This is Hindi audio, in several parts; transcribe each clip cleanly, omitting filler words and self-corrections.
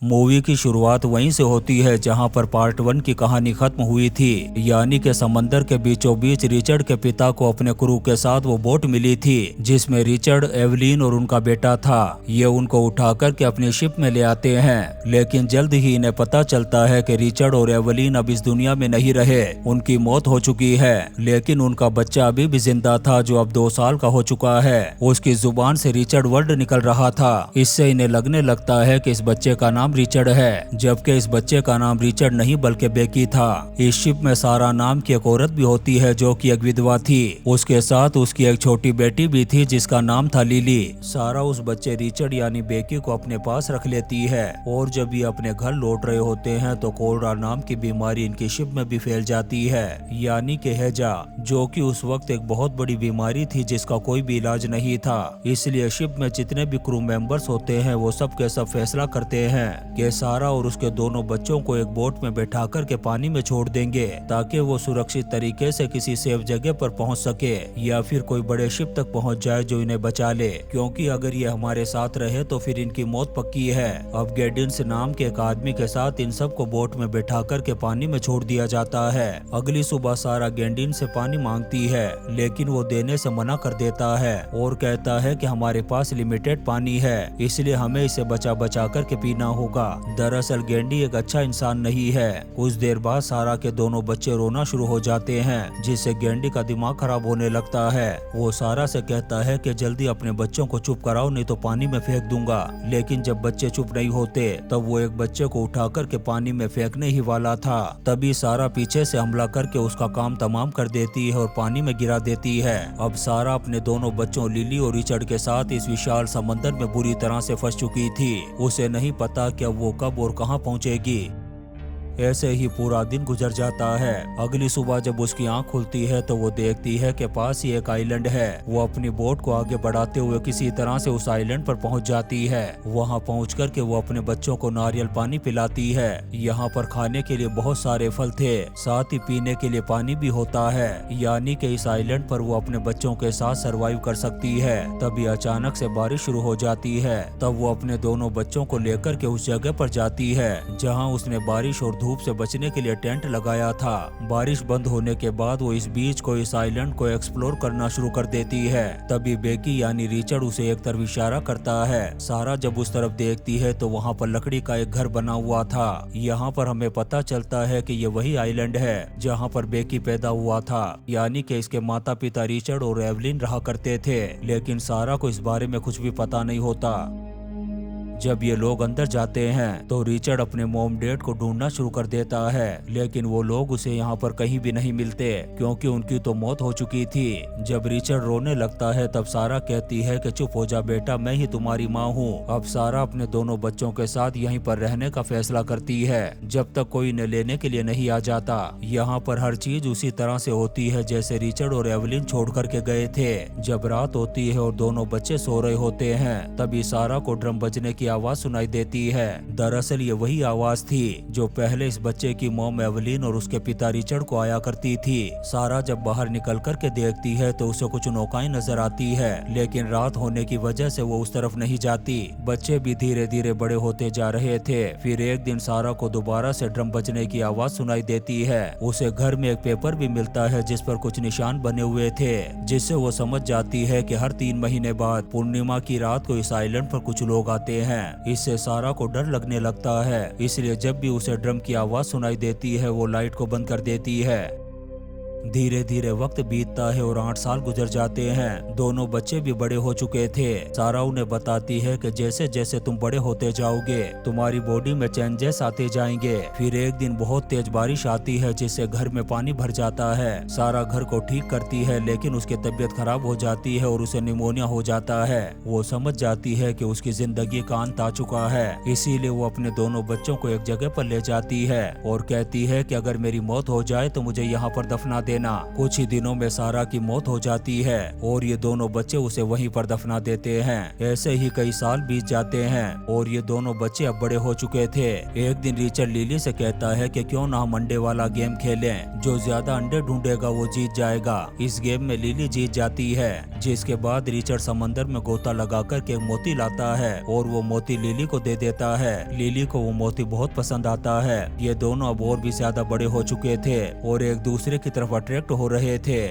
मूवी की शुरुआत वहीं से होती है जहां पर पार्ट 1 की कहानी खत्म हुई थी, यानी कि समंदर के बीचों बीच रिचर्ड के पिता को अपने क्रू के साथ वो बोट मिली थी जिसमें रिचर्ड, एवलीन और उनका बेटा था। ये उनको उठाकर के अपनी शिप में ले आते हैं, लेकिन जल्द ही इन्हें पता चलता है कि रिचर्ड और एवलीन अब इस दुनिया में नहीं रहे, उनकी मौत हो चुकी है। लेकिन उनका बच्चा अभी भी जिंदा था जो अब 2 साल का हो चुका है। उसकी जुबान से रिचर्ड वर्ड निकल रहा था। इससे इन्हें लगने लगता है कि इस बच्चे का नाम रिचर्ड है, जबकि इस बच्चे का नाम रिचर्ड नहीं बल्कि बेकी था। इस शिप में सारा नाम की एक औरत भी होती है जो कि एक विधवा थी। उसके साथ उसकी एक छोटी बेटी भी थी जिसका नाम था लिली। सारा उस बच्चे रिचर्ड यानी बेकी को अपने पास रख लेती है और जब ये अपने घर लौट रहे होते हैं तो कोलरा नाम की बीमारी इनकी शिप में भी फैल जाती है, यानी कि हैजा, जो कि उस वक्त एक बहुत बड़ी बीमारी थी जिसका कोई भी इलाज नहीं था। इसलिए शिप में जितने भी क्रू मेंबर्स होते हैं वो सब के सब फैसला करते हैं कि सारा और उसके दोनों बच्चों को एक बोट में बैठा कर के पानी में छोड़ देंगे ताकि वो सुरक्षित तरीके से किसी सेफ जगह पर पहुंच सके या फिर कोई बड़े शिप तक पहुंच जाए जो इन्हें बचा ले, क्योंकि अगर ये हमारे साथ रहे तो फिर इनकी मौत पक्की है। अब गेडिंस नाम के एक आदमी के साथ इन सबको बोट में बैठा कर के पानी में छोड़ दिया जाता है। अगली सुबह सारा गेंडिन से पानी मांगती है, लेकिन वो देने से मना कर देता है और कहता है कि हमारे पास लिमिटेड पानी है, इसलिए हमें इसे बचा बचा कर के पीना होगा। दरअसल गेंडी एक अच्छा इंसान नहीं है। कुछ देर बाद सारा के दोनों बच्चे रोना शुरू हो जाते हैं, जिससे गेंडी का दिमाग खराब होने लगता है। वो सारा से कहता है कि जल्दी अपने बच्चों को चुप कराओ नहीं तो पानी में फेंक दूंगा। लेकिन जब बच्चे चुप नहीं होते तब वो एक बच्चे को उठा करके पानी में फेंकने ही वाला था, तभी सारा पीछे से हमला करके उसका काम तमाम कर देती है और पानी में गिरा देती है। अब सारा अपने दोनों बच्चों लिली और रिचर्ड के साथ इस विशाल समंदर में बुरी तरह से फंस चुकी थी। उसे नहीं पता कि अब वो कब और कहां पहुंचेगी। ऐसे ही पूरा दिन गुजर जाता है। अगली सुबह जब उसकी आंख खुलती है तो वो देखती है कि पास ही एक आइलैंड है। वो अपनी बोट को आगे बढ़ाते हुए किसी तरह से उस आइलैंड पर पहुंच जाती है। वहां पहुंचकर के वो अपने बच्चों को नारियल पानी पिलाती है। यहाँ पर खाने के लिए बहुत सारे फल थे, साथ ही पीने के लिए पानी भी होता है, यानी कि इस आइलैंड पर वो अपने बच्चों के साथ सरवाइव कर सकती है। तभी अचानक से बारिश शुरू हो जाती है। तब वो अपने दोनों बच्चों को लेकर के उस जगह पर जाती है जहाँ उसने बारिश और धूप से बचने के लिए टेंट लगाया था। बारिश बंद होने के बाद वो इस बीच को, इस आइलैंड को एक्सप्लोर करना शुरू कर देती है। तभी बेकी यानी रिचर्ड उसे एक तरफ इशारा करता है। सारा जब उस तरफ देखती है तो वहाँ पर लकड़ी का एक घर बना हुआ था। यहाँ पर हमें पता चलता है कि ये वही आइलैंड है जहाँ पर बेकी पैदा हुआ था, यानी कि इसके माता पिता रिचर्ड और एवलिन रहा करते थे। लेकिन सारा को इस बारे में कुछ भी पता नहीं होता। जब ये लोग अंदर जाते हैं तो रिचर्ड अपने मॉम डैड को ढूंढना शुरू कर देता है, लेकिन वो लोग उसे यहाँ पर कहीं भी नहीं मिलते क्योंकि उनकी तो मौत हो चुकी थी। जब रिचर्ड रोने लगता है तब सारा कहती है कि चुप हो जा बेटा, मैं ही तुम्हारी माँ हूँ। अब सारा अपने दोनों बच्चों के साथ यहीं पर रहने का फैसला करती है जब तक कोई इन्हें लेने के लिए नहीं आ जाता। यहाँ पर हर चीज उसी तरह से होती है जैसे रिचर्ड और एवलिन छोड़ करके गए थे। जब रात होती है और दोनों बच्चे सो रहे होते हैं तभी सारा को ड्रम बजने की आवाज सुनाई देती है। दरअसल ये वही आवाज थी जो पहले इस बच्चे की मॉम एवलिन और उसके पिता रिचर्ड को आया करती थी। सारा जब बाहर निकल कर के देखती है तो उसे कुछ नौकाएं नजर आती है, लेकिन रात होने की वजह से वो उस तरफ नहीं जाती। बच्चे भी धीरे धीरे बड़े होते जा रहे थे। फिर एक दिन सारा को दोबारा से ड्रम बजने की आवाज सुनाई देती है। उसे घर में एक पेपर भी मिलता है जिस पर कुछ निशान बने हुए थे, जिससे वो समझ जाती है कि हर 3 महीने बाद पूर्णिमा की रात को इस आइलैंड पर कुछ लोग आते हैं। इससे सारा को डर लगने लगता है, इसलिए जब भी उसे ड्रम की आवाज सुनाई देती है वो लाइट को बंद कर देती है। धीरे धीरे वक्त बीतता है और 8 साल गुजर जाते हैं। दोनों बच्चे भी बड़े हो चुके थे। सारा उन्हें बताती है कि जैसे जैसे तुम बड़े होते जाओगे तुम्हारी बॉडी में चेंजेस आते जाएंगे। फिर एक दिन बहुत तेज बारिश आती है जिससे घर में पानी भर जाता है। सारा घर को ठीक करती है लेकिन उसकी तबीयत खराब हो जाती है और उसे निमोनिया हो जाता है। वो समझ जाती है कि उसकी जिंदगी का अंत आ चुका है, इसीलिए वो अपने दोनों बच्चों को एक जगह पर ले जाती है और कहती है कि अगर मेरी मौत हो जाए तो मुझे यहाँ पर दफना दे देना। कुछ ही दिनों में सारा की मौत हो जाती है और ये दोनों बच्चे उसे वहीं पर दफना देते हैं। ऐसे ही कई साल बीत जाते हैं और ये दोनों बच्चे अब बड़े हो चुके थे। एक दिन रिचर्ड लिली से कहता है कि क्यों ना हम अंडे वाला गेम खेलें, जो ज्यादा अंडे ढूंढेगा वो जीत जाएगा। इस गेम में लिली जीत जाती है, जिसके बाद रिचर्ड समंदर में गोता लगाकर के मोती लाता है और वो मोती लिली को दे देता है। लिली को वो मोती बहुत पसंद आता है। ये दोनों अब और भी ज्यादा बड़े हो चुके थे और एक दूसरे की तरफ अट्रैक्ट हो रहे थे।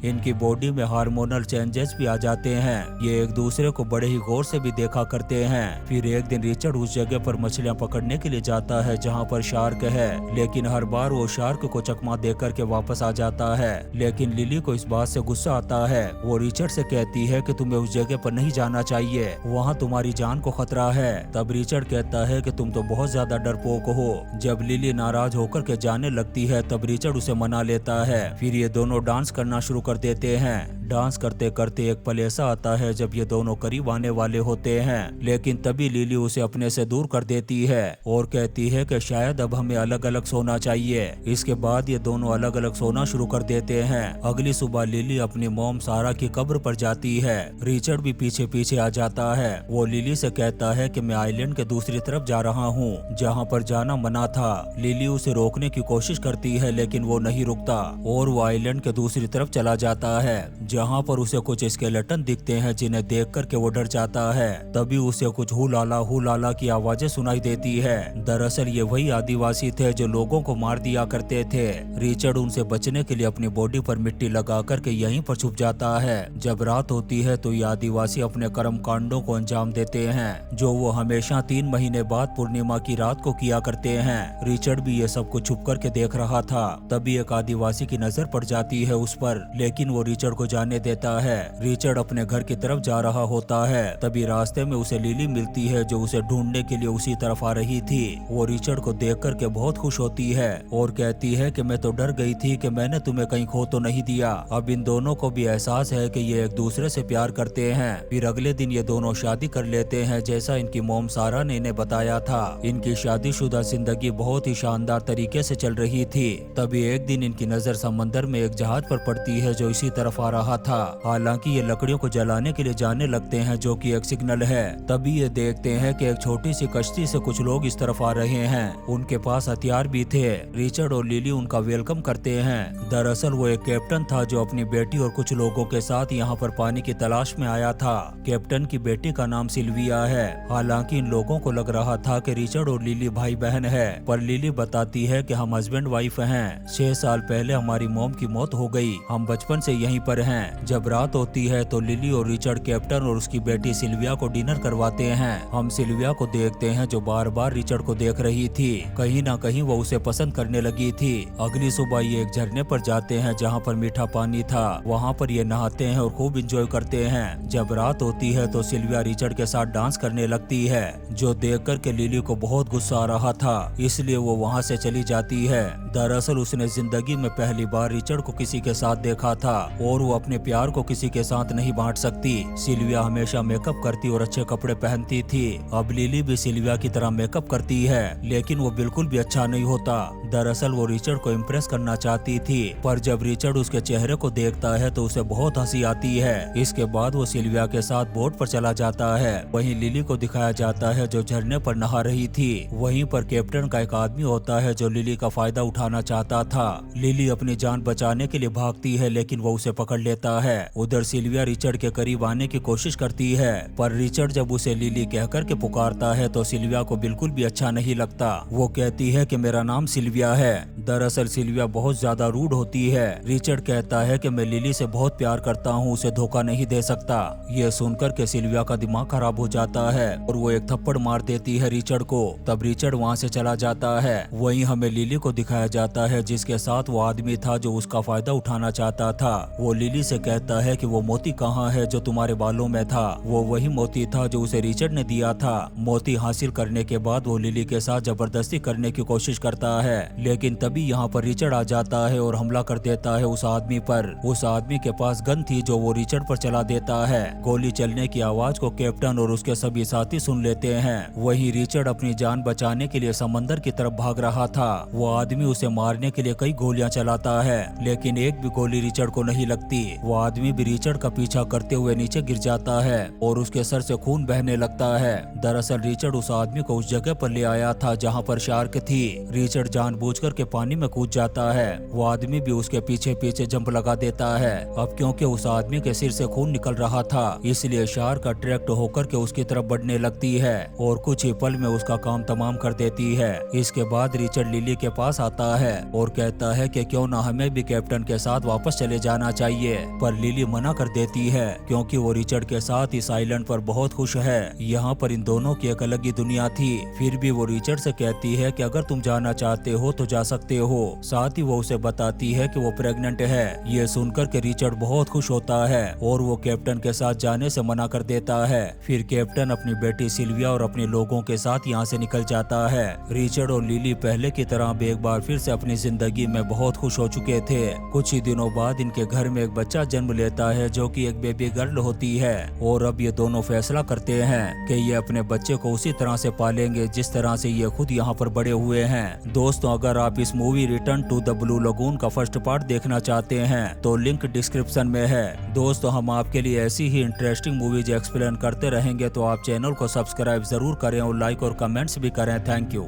इनकी बॉडी में हार्मोनल चेंजेस भी आ जाते हैं। ये एक दूसरे को बड़े ही गौर से भी देखा करते हैं। फिर एक दिन रिचर्ड उस जगह पर मछलियां पकड़ने के लिए जाता है जहां पर शार्क है, लेकिन हर बार वो शार्क को चकमा देकर के वापस आ जाता है। लेकिन लिली को इस बात से गुस्सा आता है। वो रिचर्ड से कहती है कि तुम्हें उस जगह पर नहीं जाना चाहिए, वहाँ तुम्हारी जान को खतरा है। तब रिचर्ड कहता है कि तुम तो बहुत ज्यादा डरपोक हो। जब लिली नाराज होकर के जाने लगती है तब रिचर्ड उसे मना लेता है। फिर ये दोनों डांस करना शुरू कर देते हैं। डांस करते करते एक पल ऐसा आता है जब ये दोनों करीब आने वाले होते हैं, लेकिन तभी लिली उसे अपने से दूर कर देती है और कहती है कि शायद अब हमें अलग अलग सोना चाहिए। इसके बाद ये दोनों अलग अलग सोना शुरू कर देते हैं। अगली सुबह लिली अपनी मॉम सारा की कब्र पर जाती है। रिचर्ड भी पीछे पीछे आ जाता है। वो लिली से कहता है कि मैं आइलैंड के दूसरी तरफ जा रहा हूँ, जहाँ पर जाना मना था। लिली उसे रोकने की कोशिश करती है लेकिन वो नहीं रुकता और वो आइलैंड के दूसरी तरफ चला जाता है, जहाँ पर उसे कुछ स्केलेटन दिखते हैं जिन्हें देख कर के वो डर जाता है। तभी उसे कुछ हुलाला की आवाजें सुनाई देती है। दरअसल ये वही आदिवासी थे जो लोगों को मार दिया करते थे। रिचर्ड उनसे बचने के लिए अपनी बॉडी पर मिट्टी लगा कर के यहीं पर छुप जाता है। जब रात होती है तो ये आदिवासी अपने कर्म कांडों को अंजाम देते हैं, जो वो हमेशा 3 महीने बाद पूर्णिमा की रात को किया करते हैं। रिचर्ड भी ये सब कुछ छुप करके देख रहा था। तभी एक आदिवासी की नजर पड़ जाती है उस पर, लेकिन वो रिचर्ड को जाने देता है। रिचर्ड अपने घर की तरफ जा रहा होता है। तभी रास्ते में उसे लिली मिलती है जो उसे ढूंढने के लिए उसी तरफ आ रही थी। वो रिचर्ड को देख कर के बहुत खुश होती है और कहती है कि मैं तो डर गई थी कि मैंने तुम्हें कहीं खो तो नहीं दिया। अब इन दोनों को भी एहसास है कि ये एक दूसरे से प्यार करते हैं। फिर अगले दिन ये दोनों शादी कर लेते हैं जैसा इनकी मॉम सारा ने इन्हें बताया था। इनकी शादीशुदा जिंदगी बहुत ही शानदार तरीके से चल रही थी। तभी एक दिन इनकी नजर समंदर में एक जहाज पर पड़ती है जो इसी तरफ आ रहा था। हालांकि ये लकड़ियों को जलाने के लिए जाने लगते हैं जो कि एक सिग्नल है। तभी ये देखते हैं कि एक छोटी सी कश्ती से कुछ लोग इस तरफ आ रहे हैं। उनके पास हथियार भी थे। रिचर्ड और लिली उनका वेलकम करते हैं। दरअसल वो एक कैप्टन था जो अपनी बेटी और कुछ लोगों के साथ यहाँ पर पानी की तलाश में आया था। कैप्टन की बेटी का नाम सिल्विया है। हालांकि इन लोगों को लग रहा था कि रिचर्ड और लिली भाई बहन है, पर लिली बताती है कि हम हस्बैंड वाइफ हैं। 6 साल पहले हमारी मॉम की मौत हो गई। हम बचपन से यहीं पर हैं। जब रात होती है तो लिली और रिचर्ड कैप्टन और उसकी बेटी सिल्विया को डिनर करवाते हैं। हम सिल्विया को देखते हैं जो बार बार रिचर्ड को देख रही थी। कहीं ना कहीं वो उसे पसंद करने लगी थी। अगली सुबह ये एक झरने पर जाते हैं जहाँ पर मीठा पानी था। वहाँ पर ये नहाते हैं और खूब इंजॉय करते हैं। जब रात होती है तो सिल्विया रिचर्ड के साथ डांस करने लगती है, जो देख कर के लिली को बहुत गुस्सा आ रहा था, इसलिए वो वहाँ से चली जाती है। दरअसल उसने जिंदगी में पहली बार रिचर्ड को किसी के साथ देखा था और वो अपने प्यार को किसी के साथ नहीं बांट सकती। सिल्विया हमेशा मेकअप करती और अच्छे कपड़े पहनती थी। अब लिली भी सिल्विया की तरह मेकअप करती है, लेकिन वो बिल्कुल भी अच्छा नहीं होता। दरअसल वो रिचर्ड को इम्प्रेस करना चाहती थी, पर जब रिचर्ड उसके चेहरे को देखता है तो उसे बहुत हंसी आती है। इसके बाद वो सिल्विया के साथ बोट पर चला जाता है। वहीं लिली को दिखाया जाता है जो झरने पर नहा रही थी। वहीं पर कैप्टन का एक आदमी होता है जो लिली का फायदा उठाना चाहता था। लिली अपनी जान बचाने के लिए भागती है, लेकिन वो उसे पकड़ लेता है। उधर सिल्विया रिचर्ड के करीब आने की कोशिश करती है, पर रिचर्ड जब उसे लिली कहकर के पुकारता है तो सिल्विया को बिल्कुल भी अच्छा नहीं लगता। वो कहती है कि मेरा नाम सिल्विया है। दरअसल सिल्विया बहुत ज्यादा रूड होती है। रिचर्ड कहता है कि मैं लिली से बहुत प्यार करता हूँ, उसे धोखा नहीं दे सकता। ये सुनकर के सिल्विया का दिमाग खराब हो जाता है और वो एक थप्पड़ मार देती है रिचर्ड को। तब रिचर्ड वहाँ से चला जाता है। वहीं हमें लिली को दिखाया जाता है जिसके साथ वो आदमी था जो उसका फायदा उठाना चाहता था। वो लिली से कहता है कि वो मोती कहाँ है जो तुम्हारे बालों में था। वो वही मोती था जो उसे रिचर्ड ने दिया था। मोती हासिल करने के बाद वो लिली के साथ जबरदस्ती करने की कोशिश करता है। लेकिन तभी यहाँ पर रिचर्ड आ जाता है और हमला कर देता है उस आदमी पर। उस आदमी के पास गन थी जो वो रिचर्ड पर चला देता है। गोली चलने की आवाज को कैप्टन और उसके सभी साथी सुन लेते हैं। वहीं रिचर्ड अपनी जान बचाने के लिए समंदर की तरफ भाग रहा था। वो आदमी उसे मारने के लिए कई गोलियां चलाता है, लेकिन एक भी गोली रिचर्ड को नहीं लगती। वो आदमी भी रिचर्ड का पीछा करते हुए नीचे गिर जाता है और उसके सर से खून बहने लगता है। दरअसल रिचर्ड उस आदमी को उस जगह पर ले आया था जहाँ पर शार्क थी। रिचर्ड जानबूझकर के पानी में कूद जाता है। वो आदमी भी उसके पीछे पीछे जंप लगा देता है। अब क्योंकि उस आदमी के सिर से खून निकल रहा था, इसलिए शार्क अट्रैक्ट होकर के उसकी तरफ बढ़ने लगती है और कुछ ही पल में उसका काम तमाम कर देती है। इसके बाद रिचर्ड लिली के पास आता है और कहता है कि क्यों ना हमें भी कैप्टन के साथ वापस चले जाना चाहिए, पर लिली मना कर देती है क्योंकि वो रिचर्ड के साथ इस आइलैंड पर बहुत खुश है। यहाँ पर इन दोनों की एक अलग ही दुनिया थी। फिर भी वो रिचर्ड से कहती है कि अगर तुम जाना चाहते हो तो जा सकते हो। साथ ही वो उसे बताती है कि वो प्रेग्नेंट है। ये सुनकर के रिचर्ड बहुत खुश होता है और वो कैप्टन के साथ जाने से मना कर देता है। फिर कैप्टन अपनी बेटी सिल्विया और अपने लोगों के साथ यहाँ से निकल जाता है। रिचर्ड और लिली पहले की तरह अब एक बार फिर से अपनी जिंदगी में बहुत खुश हो चुके थे। कुछ ही दिनों बाद इनके घर में एक बच्चा जन्म लेता है जो कि एक बेबी गर्ल होती है और अब ये दोनों फैसला करते हैं कि ये अपने बच्चे को उसी तरह से पालेंगे जिस तरह से ये खुद यहाँ पर बड़े हुए हैं। दोस्तों, अगर आप इस movie Return to the Blue Lagoon का फर्स्ट पार्ट देखना चाहते हैं तो लिंक डिस्क्रिप्शन में है। दोस्तों, हम आपके लिए ऐसी ही इंटरेस्टिंग मूवीज एक्सप्लेन करते रहेंगे, तो आप चैनल को सब्सक्राइब जरूर करें और लाइक और कमेंट्स भी करें। Thank you.